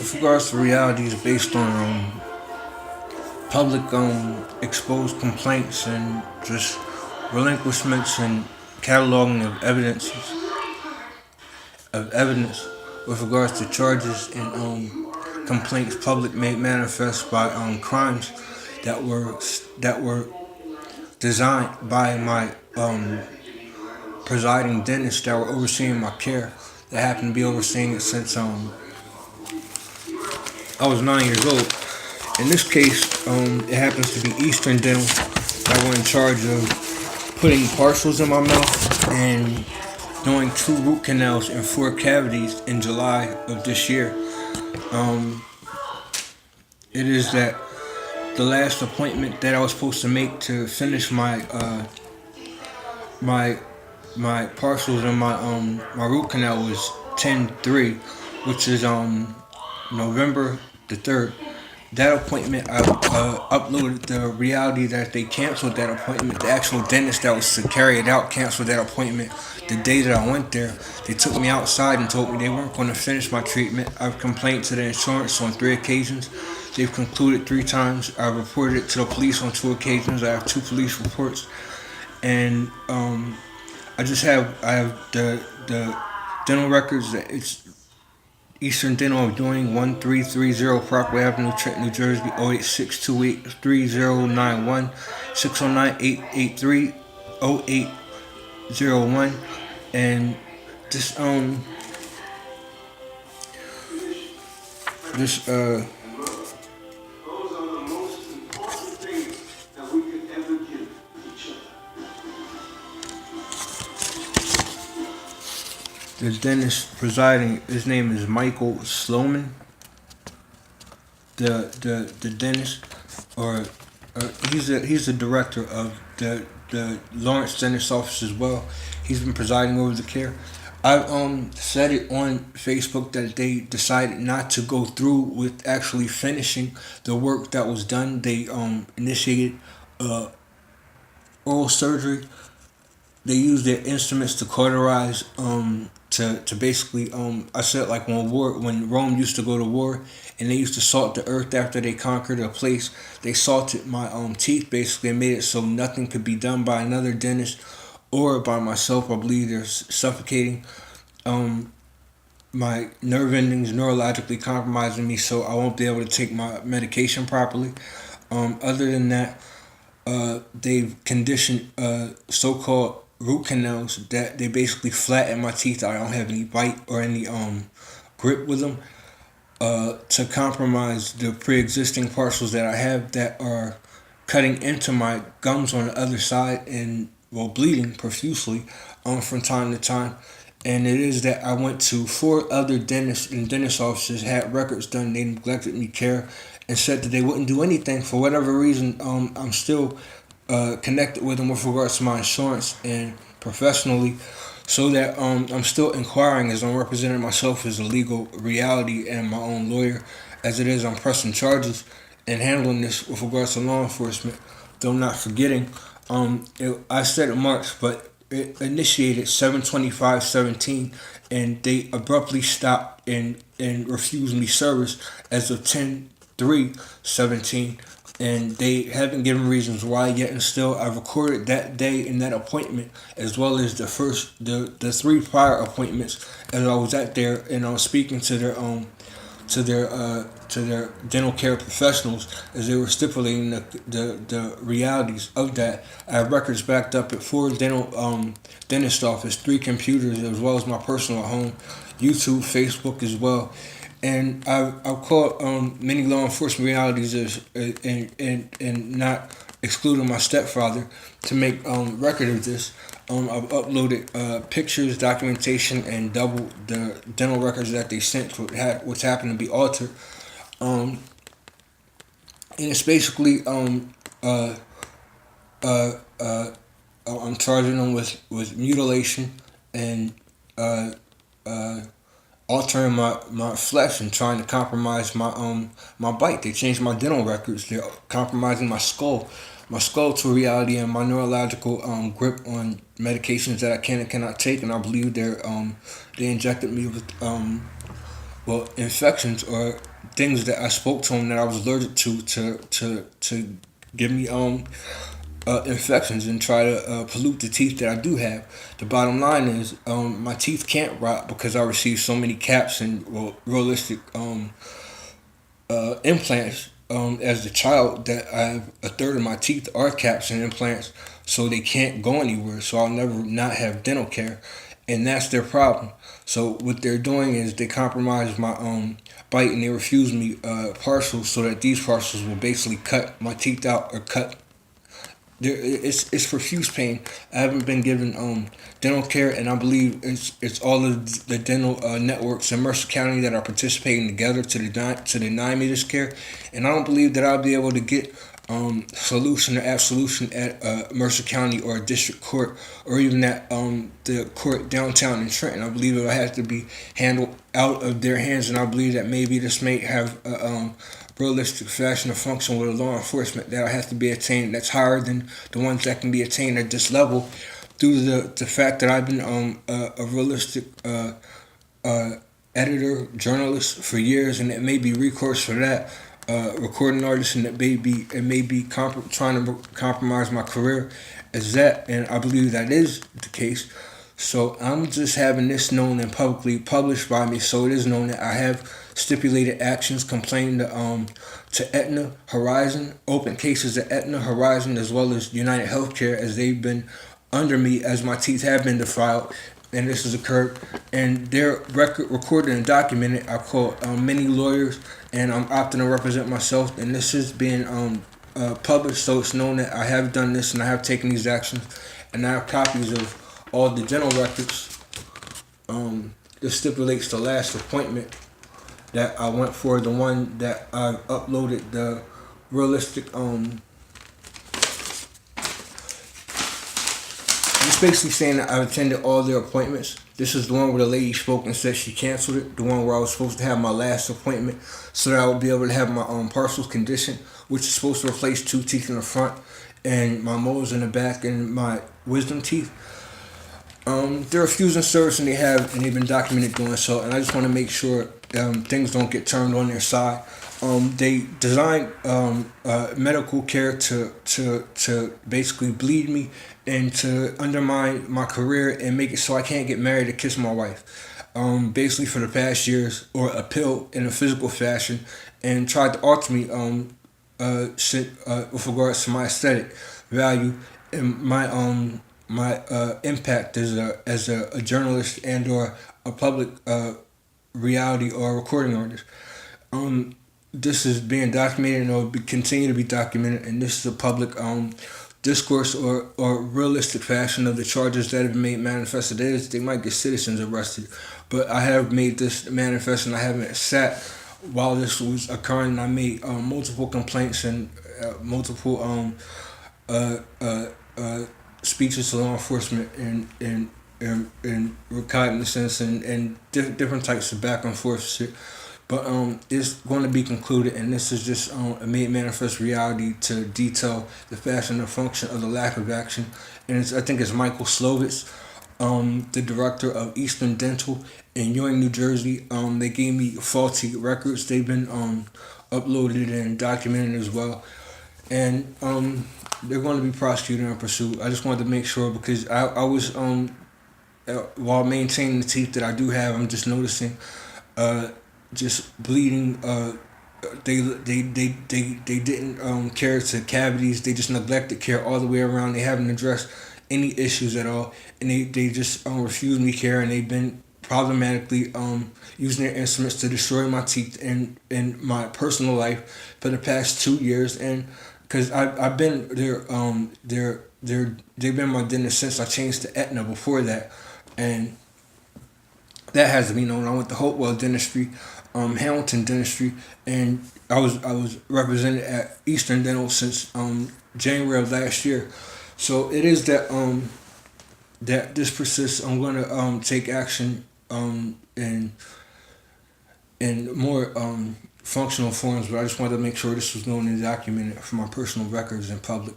with regards to reality is based on public exposed complaints and just relinquishments and cataloging of evidence with regards to charges and complaints public made manifest by crimes that were designed by my presiding dentist that were overseeing my care, that happened to be overseeing it since I was 9 years old. In this case, it happens to be Eastern Dental that were in charge of putting parcels in my mouth and doing 2 root canals and 4 cavities in July of this year. It is that the last appointment that I was supposed to make to finish my parcels and my root canal was 10/3, which is November the 3rd. That appointment, I uploaded the reality that they canceled that appointment. The actual dentist that was to carry it out canceled that appointment the day that I went there. They took me outside and told me they weren't going to finish my treatment. I've complained to the insurance on 3 occasions. They've concluded 3 times. I've reported it to the police on 2 occasions. I have 2 police reports, and I have the dental records. It's Eastern Dental of doing 1330 Parkway Avenue, Trenton, New Jersey, 08628 3091 609 883 0801. And this this the dentist presiding, his name is Michael Sloman. The dentist, or he's the director of the Lawrence Dentist Office as well. He's been presiding over the care. I said it on Facebook that they decided not to go through with actually finishing the work that was done. They initiated oral surgery. They used their instruments to cauterize to basically I said, like when Rome used to go to war and they used to salt the earth after they conquered a place. They salted my teeth basically and made it so nothing could be done by another dentist or by myself. I believe they're suffocating my nerve endings, neurologically compromising me, so I won't be able to take my medication properly. Other than that, they've conditioned so-called root canals that they basically flatten my teeth. I don't have any bite or any grip with them, to compromise the pre-existing parcels that I have that are cutting into my gums on the other side and bleeding profusely from time to time. And it is that I went to 4 other dentists and dentist offices, had records done. They neglected me care and said that they wouldn't do anything. For whatever reason, I'm still connected with them with regards to my insurance and professionally, so that I'm still inquiring as I'm representing myself as a legal reality and my own lawyer. As it is, I'm pressing charges and handling this with regards to law enforcement, though not forgetting. I said it March, but it initiated 7/25/17, and they abruptly stopped and refused me service as of 10/3/17. And they haven't given reasons why yet, and still I recorded that day in that appointment, as well as the 3 prior appointments, as I was at there and I was speaking to their dental care professionals as they were stipulating the realities of that. I have records backed up at 4 dentist office, 3 computers, as well as my personal home, YouTube, Facebook as well. And I've called many law enforcement realities and not excluding my stepfather to make record of this. I've uploaded pictures, documentation, and double the dental records that they sent, which happened to be altered. And it's basically I'm charging them with mutilation and altering my flesh and trying to compromise my bite. They changed my dental records. They're compromising my skull to reality, and my neurological grip on medications that I can and cannot take. And I believe they injected me with well, infections or things that I spoke to him that I was allergic to give me infections and try to pollute the teeth that I do have. The bottom line is my teeth can't rot because I received so many caps and well, realistic implants as a child that I have a third of my teeth are caps and implants, so they can't go anywhere. So I'll never not have dental care, and that's their problem. So what they're doing is they compromise my bite and they refuse me partials so that these partials will basically cut my teeth out or cut it's profuse pain. I haven't been given dental care, and I believe it's all of the dental networks in Mercer County that are participating together to deny me this care, and I don't believe that I'll be able to get solution or absolution at Mercer County or a district court or even at the court downtown in Trenton. I believe it'll have to be handled out of their hands, and I believe that maybe this may have realistic fashion or function with a law enforcement that has to be attained that's higher than the ones that can be attained at this level due to the fact that I've been a realistic editor, journalist for years, and it may be recourse for that. Recording artist, and trying to compromise my career as that, and I believe that is the case. So I'm just having this known and publicly published by me, so it is known that I have stipulated actions complaining to Aetna, Horizon, open cases at Aetna, Horizon, as well as United Healthcare, as they've been under me as my teeth have been defiled, and this has occurred. And they're recorded and documented. I call many lawyers, and I'm opting to represent myself. And this is being published, so it's known that I have done this and I have taken these actions. And I have copies of all the dental records. This stipulates the last appointment that I went for, the one that I uploaded the realistic it's basically saying that I attended all their appointments. This is the one where the lady spoke and said she canceled it. The one where I was supposed to have my last appointment so that I would be able to have my partial condition, which is supposed to replace 2 teeth in the front and my molars in the back and my wisdom teeth. They're refusing service and they've been documented doing so, and I just want to make sure things don't get turned on their side. They designed medical care to basically bleed me and to undermine my career and make it so I can't get married to kiss my wife. Basically for the past years, or appeal in a physical fashion, and tried to alter me with regards to my aesthetic value and my impact as a journalist and or a public reality or recording artist. This is being documented and will continue to be documented, and this is a public discourse or realistic fashion of the charges that have been made manifest. It is they might get citizens arrested, but I have made this manifest and I haven't sat while this was occurring. And I made multiple complaints and multiple speeches to law enforcement and recognizance and different types of back and forth shit. But it's going to be concluded, and this is just a made manifest reality to detail the fashion and function of the lack of action. And I think it's Michael Slovitz, the director of Eastern Dental in Ewing, New Jersey. They gave me faulty records. They've been uploaded and documented as well. And they're going to be prosecuted and pursued. I just wanted to make sure because I was, while maintaining the teeth that I do have, I'm just noticing just bleeding. They didn't care to cavities. They just neglected care all the way around. They haven't addressed any issues at all, and they just refused me care, and they've been problematically using their instruments to destroy my teeth and my personal life for the past 2 years. And because I've been they've been my dentist since I changed to Aetna before that, and that has to be known. I went to Hopewell Dentistry, Hamilton Dentistry, and I was represented at Eastern Dental since January of last year. So it is that that this persists. I'm going to take action in more functional forms, but I just wanted to make sure this was known and documented for my personal records in public.